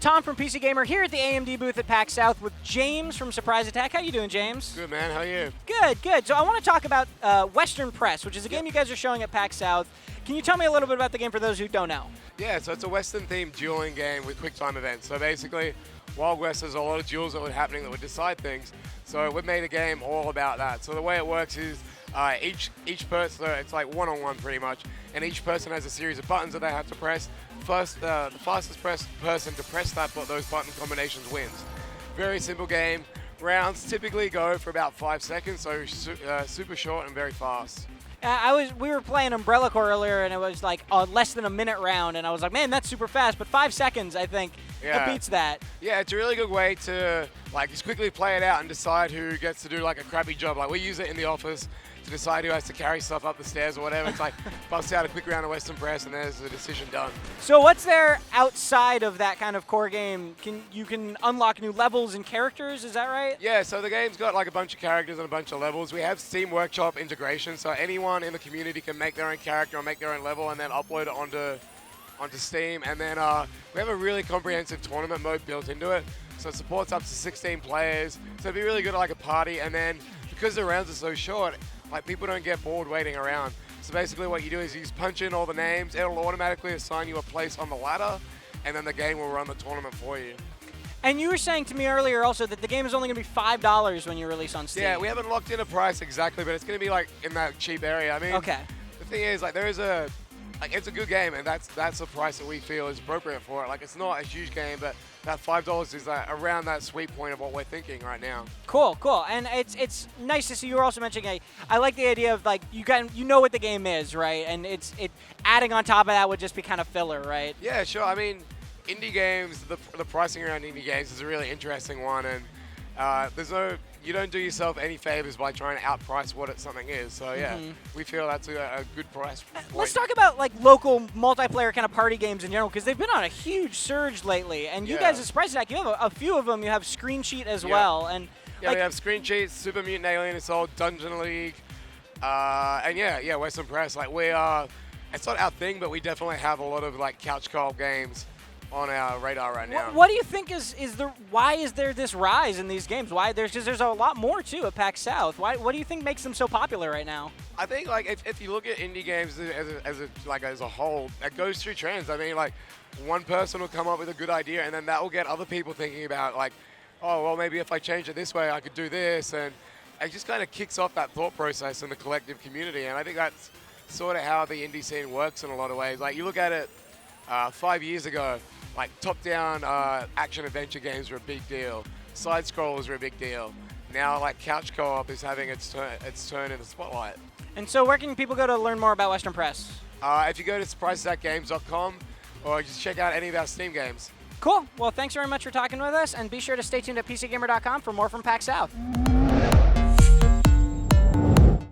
Tom from PC Gamer here at the AMD booth at PAX South with James from Surprise Attack. How you doing, James? Good, man. How are you? Good, good. So I want to talk about Western Press, which is a game you guys are showing at PAX South. Can you tell me a little bit about the game for those who don't know? Yeah, so it's a Western-themed dueling game with quick-time events. So basically, Wild West, there's a lot of duels that were happening that would decide things. So we've made a game all about that. So the way it works is each person, it's like one-on-one pretty much, and each person has a series of buttons that they have to press. First, the fastest person to press those button combinations wins. Very simple game. Rounds typically go for about 5 seconds, so super short and very fast. We were playing Umbrella Corps earlier, and it was like less than a minute round, and I was like, man, that's super fast. But 5 seconds, I think, it beats that. Yeah, it's a really good way to just quickly play it out and decide who gets to do like a crappy job. Like we use it in the office to decide who has to carry stuff up the stairs or whatever. It's like bust out a quick round of Western Press, and there's the decision done. So what's there outside of that kind of core game? You can unlock new levels and characters, is that right? Yeah, so the game's got like a bunch of characters and a bunch of levels. We have Steam Workshop integration, so anyone in the community can make their own character or make their own level and then upload it onto Steam. And then we have a really comprehensive tournament mode built into it, so it supports up to 16 players. So it'd be really good at like a party, and then because the rounds are so short, like people don't get bored waiting around. So basically what you do is you just punch in all the names, it'll automatically assign you a place on the ladder, and then the game will run the tournament for you. And you were saying to me earlier also that the game is only going to be $5 when you release on Steam. Yeah, we haven't locked in a price exactly, but it's going to be like in that cheap area. I mean, okay. The thing is, like, it's a good game, and that's the price that we feel is appropriate for it. Like, it's not a huge game, but that $5 is around that sweet point of what we're thinking right now. Cool, cool. And it's nice to see you were also mentioning, I like the idea of like you know what the game is, right? And it adding on top of that would just be kind of filler, right? Yeah, sure. I mean, indie games, the pricing around indie games is a really interesting one, and you don't do yourself any favors by trying to outprice what something is. So yeah, we feel that's a good price point. Let's talk about like local multiplayer kind of party games in general, because they've been on a huge surge lately. And you guys at Surprise Attack, you have a few of them. You have Screen Sheet as well, and yeah, we have Screen Sheet, Super Mutant Alien Assault, Dungeon League, and Western Press. Like it's not our thing, but we definitely have a lot of like couch co-op games on our radar right now. What do you think why is there this rise in these games? Why there's a lot more too at PAX South. What do you think makes them so popular right now? I think like if you look at indie games as a whole, that goes through trends. I mean, like one person will come up with a good idea, and then that will get other people thinking about like, oh well, maybe if I change it this way, I could do this, and it just kind of kicks off that thought process in the collective community. And I think that's sort of how the indie scene works in a lot of ways. Like you look at it 5 years ago. Like top-down action-adventure games were a big deal. Side-scrollers were a big deal. Now, like couch co-op is having its turn in the spotlight. And so, where can people go to learn more about Western Press? If you go to surpriseattackgames.com, or just check out any of our Steam games. Cool. Well, thanks very much for talking with us, and be sure to stay tuned at PCGamer.com for more from PAX South.